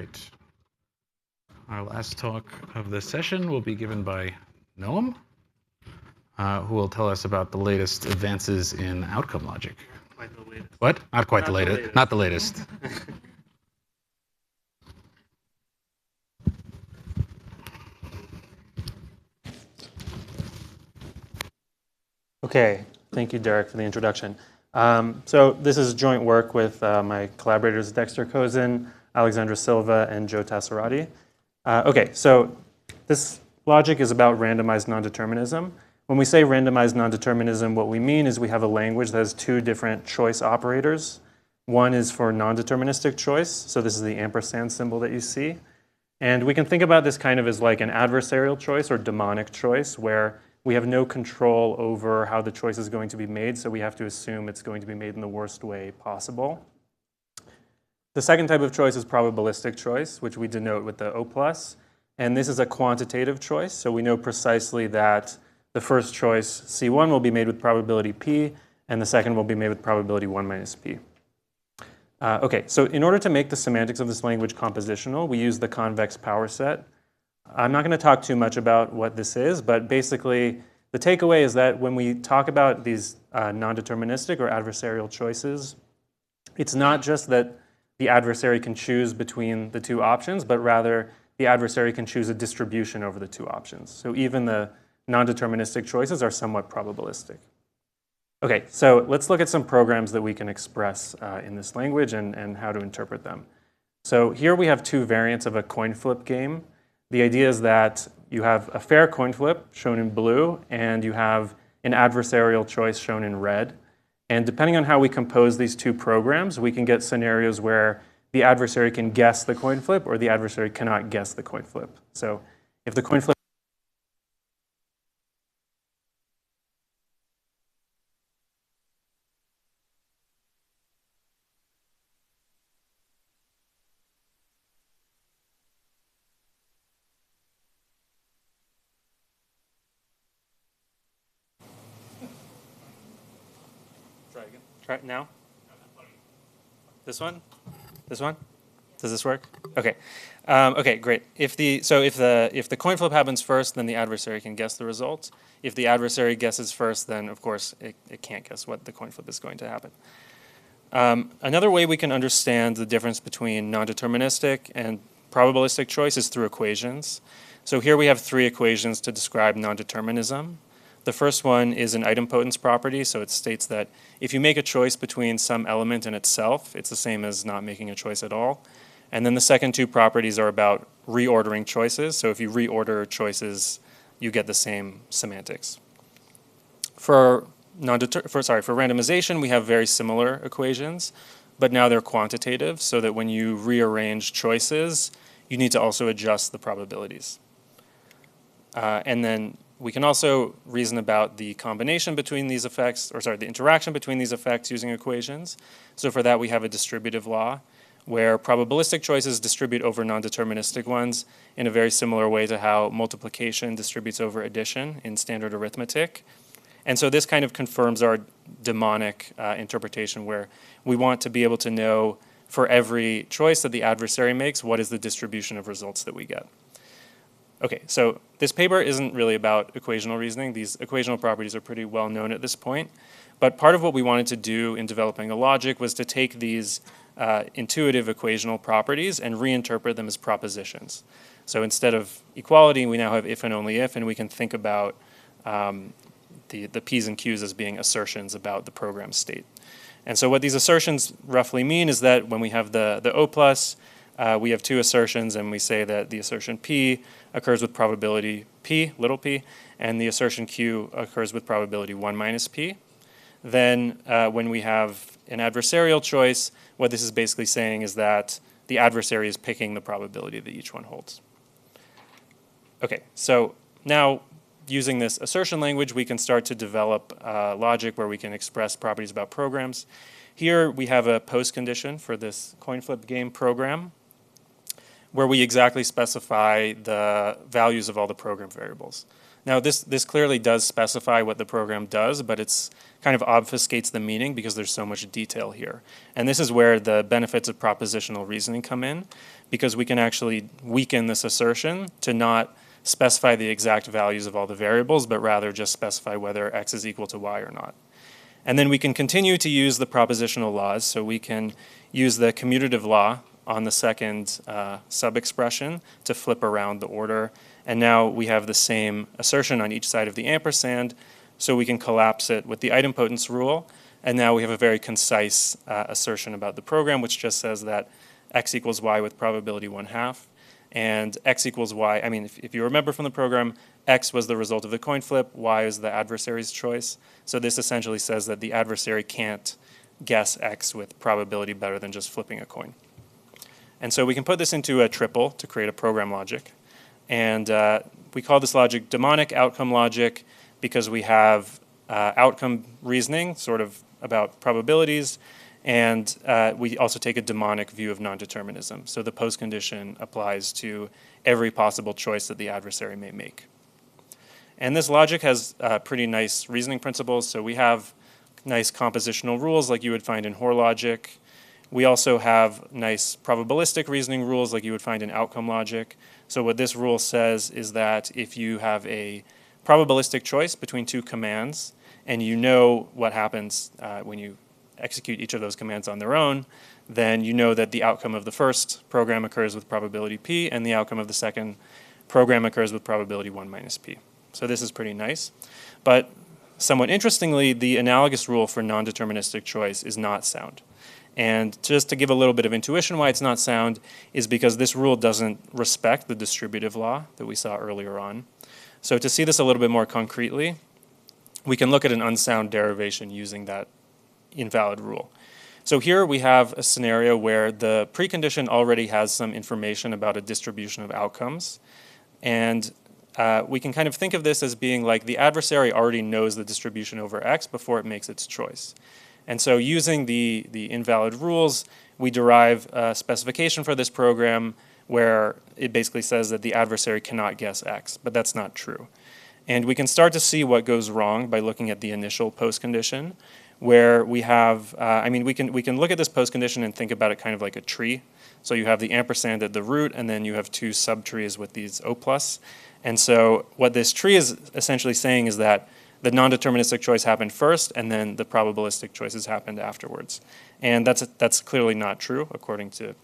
Right. Our last talk of the session will be given by Noam, who will tell us about the latest advances in outcome logic. Quite the latest. What? Not quite the latest. Not the latest. Okay, thank you, Derek, for the introduction. So this is joint work with my collaborators Dexter, Kozen, Alexandra, Silva, and Joe Tassarotti. Okay, so this logic is about randomized nondeterminism. When we say randomized nondeterminism, what we mean is we have a language that has two different choice operators. One is for nondeterministic choice, so this is the ampersand symbol that you see. And we can think about this kind of as like an adversarial choice or demonic choice, where we have no control over how the choice is going to be made, so we have to assume it's going to be made in the worst way possible. The second type of choice is probabilistic choice, which we denote with the O+. And this is a quantitative choice, so we know precisely that the first choice, C1, will be made with probability P, and the second will be made with probability 1 minus P. Okay, so in order to make the semantics of this language compositional, we use the convex power set. I'm not going to talk too much about what this is, but basically the takeaway is that when we talk about these non-deterministic or adversarial choices, it's not just that the adversary can choose between the two options, but rather the adversary can choose a distribution over the two options. So even the non-deterministic choices are somewhat probabilistic. Okay, so let's look at some programs that we can express in this language and how to interpret them. So here we have two variants of a coin flip game. The idea is that you have a fair coin flip shown in blue, and you have an adversarial choice shown in red. And depending on how we compose these two programs, we can get scenarios where the adversary can guess the coin flip or the adversary cannot guess the coin flip. So if the coin flip Try it now. This one? This one? Does this work? Okay. Okay, great. If the coin flip happens first, then the adversary can guess the result. If the adversary guesses first, then of course it can't guess what the coin flip is going to happen. Another way we can understand the difference between non-deterministic and probabilistic choice is through equations. So here we have three equations to describe non-determinism. The first one is an idempotence property, so it states that if you make a choice between some element and itself, it's the same as not making a choice at all. And then the second two properties are about reordering choices, so if you reorder choices, you get the same semantics. For randomization, we have very similar equations, but now they're quantitative, so that when you rearrange choices, you need to also adjust the probabilities. And then we can also reason about the combination between these effects, the interaction between these effects using equations. So for that, we have a distributive law where probabilistic choices distribute over non-deterministic ones in a very similar way to how multiplication distributes over addition in standard arithmetic. And so this kind of confirms our demonic interpretation where we want to be able to know for every choice that the adversary makes, what is the distribution of results that we get. Okay, so this paper isn't really about equational reasoning. These equational properties are pretty well known at this point. But part of what we wanted to do in developing a logic was to take these intuitive equational properties and reinterpret them as propositions. So instead of equality, we now have if and only if, and we can think about the P's and Q's as being assertions about the program state. And so what these assertions roughly mean is that when we have the O+, we have two assertions, and we say that the assertion P occurs with probability P, little p, and the assertion Q occurs with probability 1 minus P. Then when we have an adversarial choice, what this is basically saying is that the adversary is picking the probability that each one holds. Okay, so now using this assertion language, we can start to develop logic where we can express properties about programs. Here we have a postcondition for this coin flip game program where we exactly specify the values of all the program variables. Now this clearly does specify what the program does, but it's kind of obfuscates the meaning because there's so much detail here. And this is where the benefits of propositional reasoning come in, because we can actually weaken this assertion to not specify the exact values of all the variables, but rather just specify whether x is equal to y or not. And then we can continue to use the propositional laws. So we can use the commutative law on the second sub-expression to flip around the order. And now we have the same assertion on each side of the ampersand, so we can collapse it with the idempotence rule. And now we have a very concise assertion about the program, which just says that x equals y with probability 1/2. And x equals y, I mean, if you remember from the program, x was the result of the coin flip, y is the adversary's choice. So this essentially says that the adversary can't guess x with probability better than just flipping a coin. And so we can put this into a triple to create a program logic. And we call this logic demonic outcome logic because we have outcome reasoning, sort of about probabilities, and we also take a demonic view of nondeterminism. So the postcondition applies to every possible choice that the adversary may make. And this logic has pretty nice reasoning principles. So we have nice compositional rules like you would find in Hoare logic. We also have nice probabilistic reasoning rules like you would find in outcome logic. So what this rule says is that if you have a probabilistic choice between two commands and you know what happens when you execute each of those commands on their own, then you know that the outcome of the first program occurs with probability p and the outcome of the second program occurs with probability 1 minus p. So this is pretty nice. But somewhat interestingly, the analogous rule for non-deterministic choice is not sound. And just to give a little bit of intuition why it's not sound is because this rule doesn't respect the distributive law that we saw earlier on. So to see this a little bit more concretely, we can look at an unsound derivation using that invalid rule. So here we have a scenario where the precondition already has some information about a distribution of outcomes. And we can kind of think of this as being like the adversary already knows the distribution over x before it makes its choice. And so using the invalid rules, we derive a specification for this program where it basically says that the adversary cannot guess x, but that's not true. And we can start to see what goes wrong by looking at the initial postcondition, where we have, we can look at this postcondition and think about it kind of like a tree. So you have the ampersand at the root, and then you have two subtrees with these O+. And so what this tree is essentially saying is that the non-deterministic choice happened first, and then the probabilistic choices happened afterwards. And that's clearly not true, according to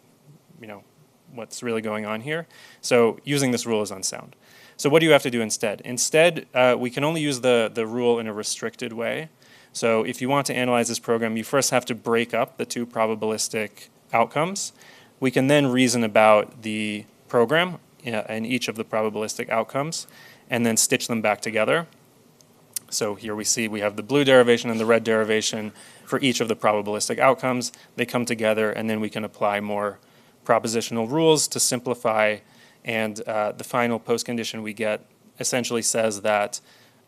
what's really going on here. So using this rule is unsound. So what do you have to do instead? Instead, we can only use the rule in a restricted way. So if you want to analyze this program, you first have to break up the two probabilistic outcomes. We can then reason about the program and each of the probabilistic outcomes, and then stitch them back together. So here we see we have the blue derivation and the red derivation for each of the probabilistic outcomes. They come together, and then we can apply more propositional rules to simplify. And the final postcondition we get essentially says that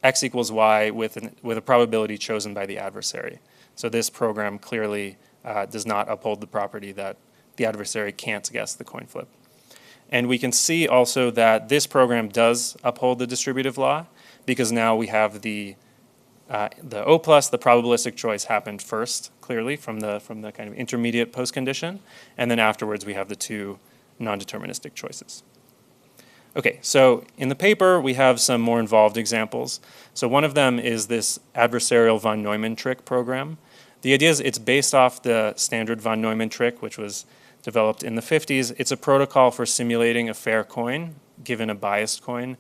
x equals y with a probability chosen by the adversary. So this program clearly does not uphold the property that the adversary can't guess the coin flip. And we can see also that this program does uphold the distributive law, because now we have the O+, the probabilistic choice happened first, clearly, from the kind of intermediate postcondition, and then afterwards we have the two non-deterministic choices. Okay, so in the paper we have some more involved examples. So one of them is this adversarial von Neumann trick program. The idea is it's based off the standard von Neumann trick, which was developed in the 50s. It's a protocol for simulating a fair coin, given a biased coin.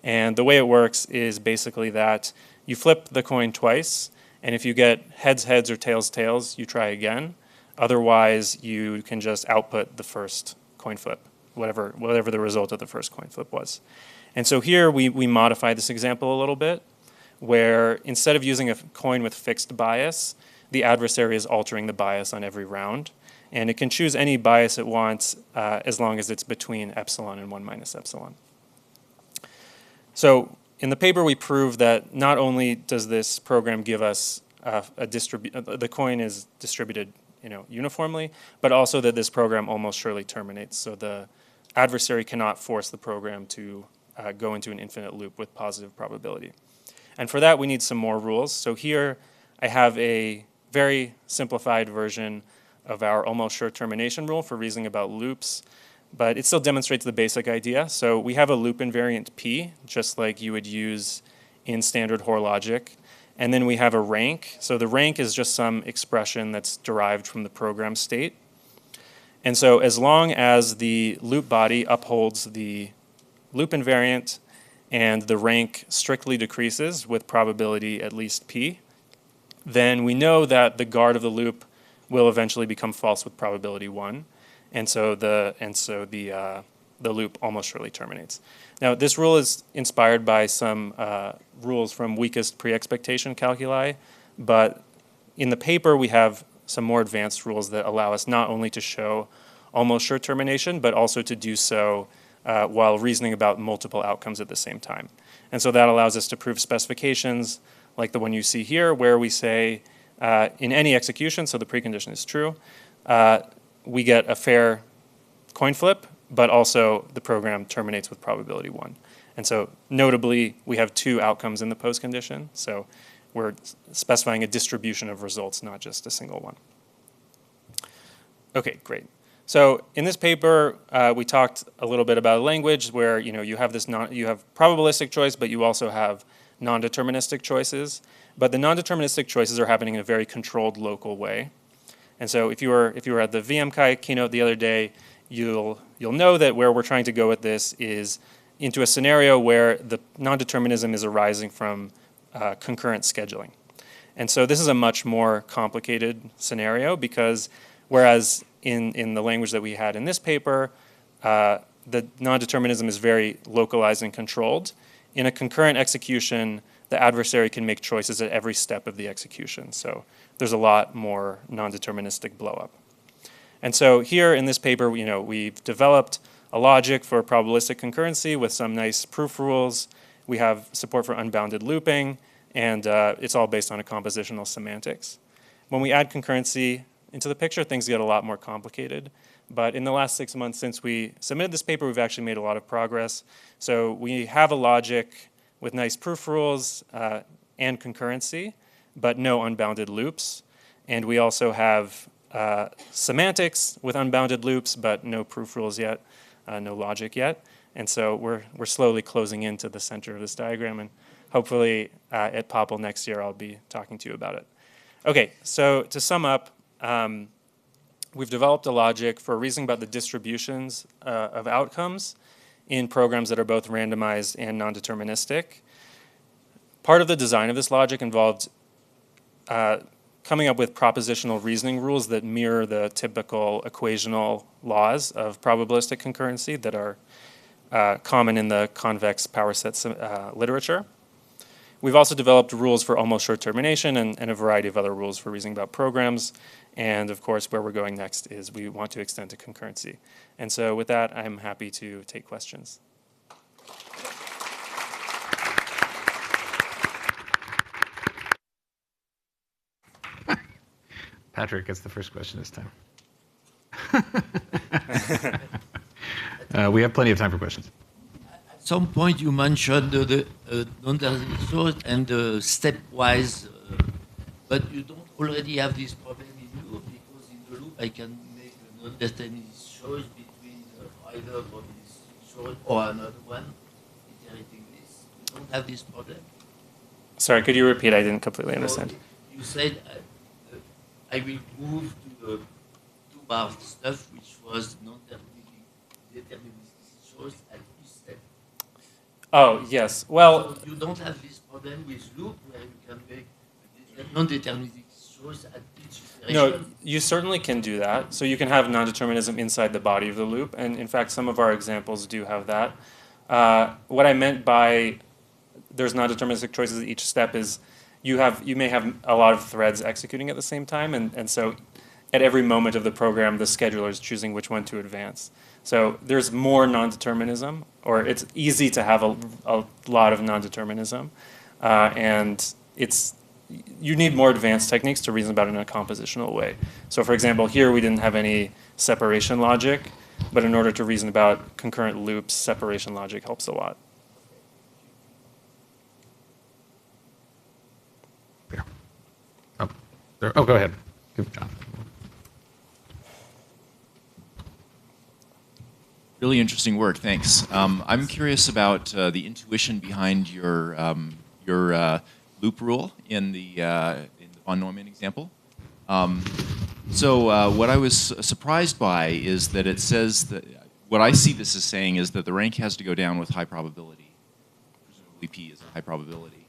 And the way it works is basically that you flip the coin twice, and if you get heads, heads, or tails, tails, you try again. Otherwise, you can just output the first coin flip, whatever the result of the first coin flip was. And so here we modify this example a little bit, where instead of using a coin with fixed bias, the adversary is altering the bias on every round. And it can choose any bias it wants as long as it's between epsilon and 1 minus epsilon. So in the paper, we prove that not only does this program give us the coin is distributed uniformly, but also that this program almost surely terminates. So the adversary cannot force the program to go into an infinite loop with positive probability. And for that, we need some more rules. So here I have a very simplified version of our almost sure termination rule for reasoning about loops, but it still demonstrates the basic idea. So we have a loop invariant P, just like you would use in standard Hoare logic. And then we have a rank. So the rank is just some expression that's derived from the program state. And so as long as the loop body upholds the loop invariant and the rank strictly decreases with probability at least P, then we know that the guard of the loop will eventually become false with probability 1. And so the loop almost surely terminates. Now, this rule is inspired by some rules from weakest pre-expectation calculi, but in the paper we have some more advanced rules that allow us not only to show almost sure termination, but also to do so while reasoning about multiple outcomes at the same time. And so that allows us to prove specifications like the one you see here, where we say in any execution, so the precondition is true, we get a fair coin flip, but also the program terminates with probability 1. And so notably, we have 2 outcomes in the postcondition. So we're specifying a distribution of results, not just a single one. Okay, great. So in this paper, we talked a little bit about language where you have you have probabilistic choice, but you also have non-deterministic choices. But the non-deterministic choices are happening in a very controlled local way. And so if you were at the VMCHI keynote the other day, you'll know that where we're trying to go with this is into a scenario where the non-determinism is arising from concurrent scheduling. And so this is a much more complicated scenario because whereas in the language that we had in this paper, the non-determinism is very localized and controlled. In a concurrent execution, the adversary can make choices at every step of the execution. So there's a lot more non-deterministic blowup. And so here in this paper, we've developed a logic for probabilistic concurrency with some nice proof rules. We have support for unbounded looping, and it's all based on a compositional semantics. When we add concurrency into the picture, things get a lot more complicated. But in the last 6 months since we submitted this paper, we've actually made a lot of progress. So we have a logic with nice proof rules and concurrency, but no unbounded loops. And we also have semantics with unbounded loops, but no proof rules yet, no logic yet. And so we're slowly closing into the center of this diagram, and hopefully at POPL next year I'll be talking to you about it. Okay, so to sum up, we've developed a logic for reasoning about the distributions of outcomes in programs that are both randomized and non-deterministic. Part of the design of this logic involved coming up with propositional reasoning rules that mirror the typical equational laws of probabilistic concurrency that are common in the convex power set literature. We've also developed rules for almost sure termination and a variety of other rules for reasoning about programs. And of course, where we're going next is we want to extend to concurrency. And so with that, I'm happy to take questions. Patrick gets the first question this time. We have plenty of time for questions. At some point, you mentioned the non-deterministic and the stepwise, but you don't already have this problem in loop because in the loop I can make a non-deterministic choice between either probabilistic choice or another one, iterating this. You don't have this problem. Sorry, could you repeat? I didn't completely understand. You said I will move to the two-bar stuff, which was non-deterministic choice at each step. Oh, yes. Well, so you don't have this problem with loop where you can make a non-deterministic choice at each iteration? No, you certainly can do that. So you can have non-determinism inside the body of the loop. And in fact, some of our examples do have that. What I meant by there's non-deterministic choices at each step is you may have a lot of threads executing at the same time. And so at every moment of the program, the scheduler is choosing which one to advance. So there's more non-determinism, or it's easy to have a lot of non-determinism. And you need more advanced techniques to reason about it in a compositional way. So for example, here we didn't have any separation logic, but in order to reason about concurrent loops, separation logic helps a lot. Oh, go ahead. Give John. Really interesting work, thanks. I'm curious about the intuition behind your loop rule in the von Neumann example. So what I was surprised by is that it says that, what I see this as saying is that the rank has to go down with high probability. Presumably P is a high probability.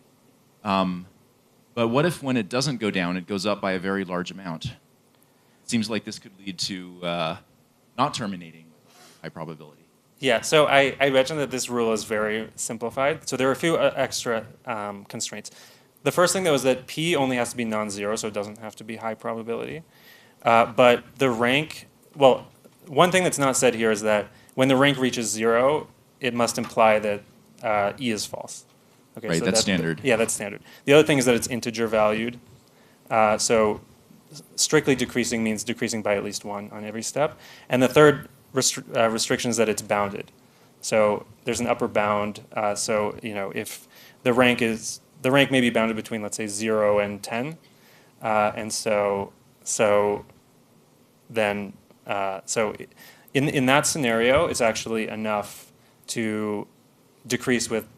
But what if when it doesn't go down, it goes up by a very large amount? It seems like this could lead to not terminating with high probability. Yeah, so I mentioned that this rule is very simplified. So there are a few extra constraints. The first thing, though, is that P only has to be non-zero, so it doesn't have to be high probability. But the rank, well, one thing that's not said here is that when the rank reaches 0, it must imply that E is false. Okay, right, so that's standard. Yeah, that's standard. The other thing is that it's integer valued. So strictly decreasing means decreasing by at least 1 on every step. And the third restriction is that it's bounded. So there's an upper bound. So if the rank may be bounded between, let's say, 0 and 10, and so in that scenario, it's actually enough to decrease with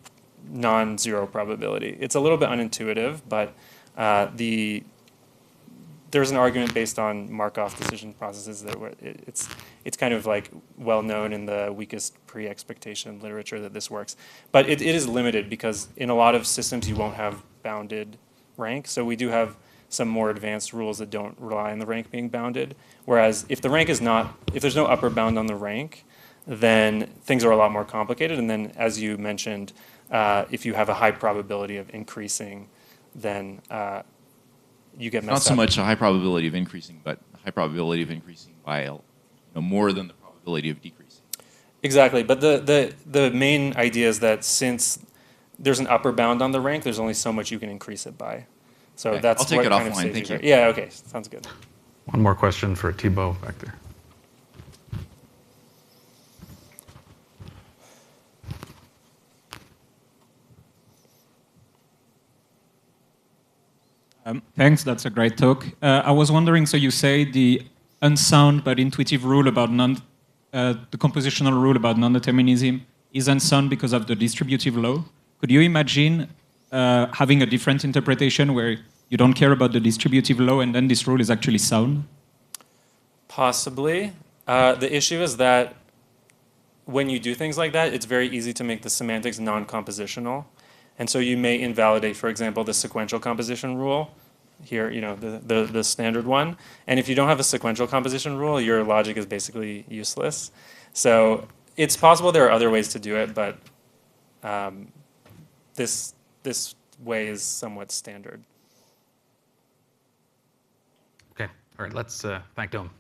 non-zero probability. It's a little bit unintuitive, but there's an argument based on Markov decision processes that it's kind of like well known in the weakest pre-expectation literature that this works. But it is limited because in a lot of systems you won't have bounded rank. So we do have some more advanced rules that don't rely on the rank being bounded. Whereas if the rank is not, if there's no upper bound on the rank, then things are a lot more complicated. And then, as you mentioned, if you have a high probability of increasing, then you get messed up. Not so much a high probability of increasing, but a high probability of increasing by more than the probability of decreasing. Exactly, but the main idea is that since there's an upper bound on the rank, there's only so much you can increase it by. So Okay. that's I'll take what it kind of offline. saves Thank you. Yeah, okay, sounds good. One more question for Thibaut back there. Thanks, that's a great talk. I was wondering, so you say the unsound but intuitive rule about the compositional rule about non-determinism is unsound because of the distributive law. Could you imagine having a different interpretation where you don't care about the distributive law and then this rule is actually sound? Possibly. The issue is that when you do things like that, it's very easy to make the semantics non-compositional. And so you may invalidate, for example, the sequential composition rule here, the standard one. And if you don't have a sequential composition rule, your logic is basically useless. So it's possible there are other ways to do it, but this way is somewhat standard. Okay, all right, let's thank Noam.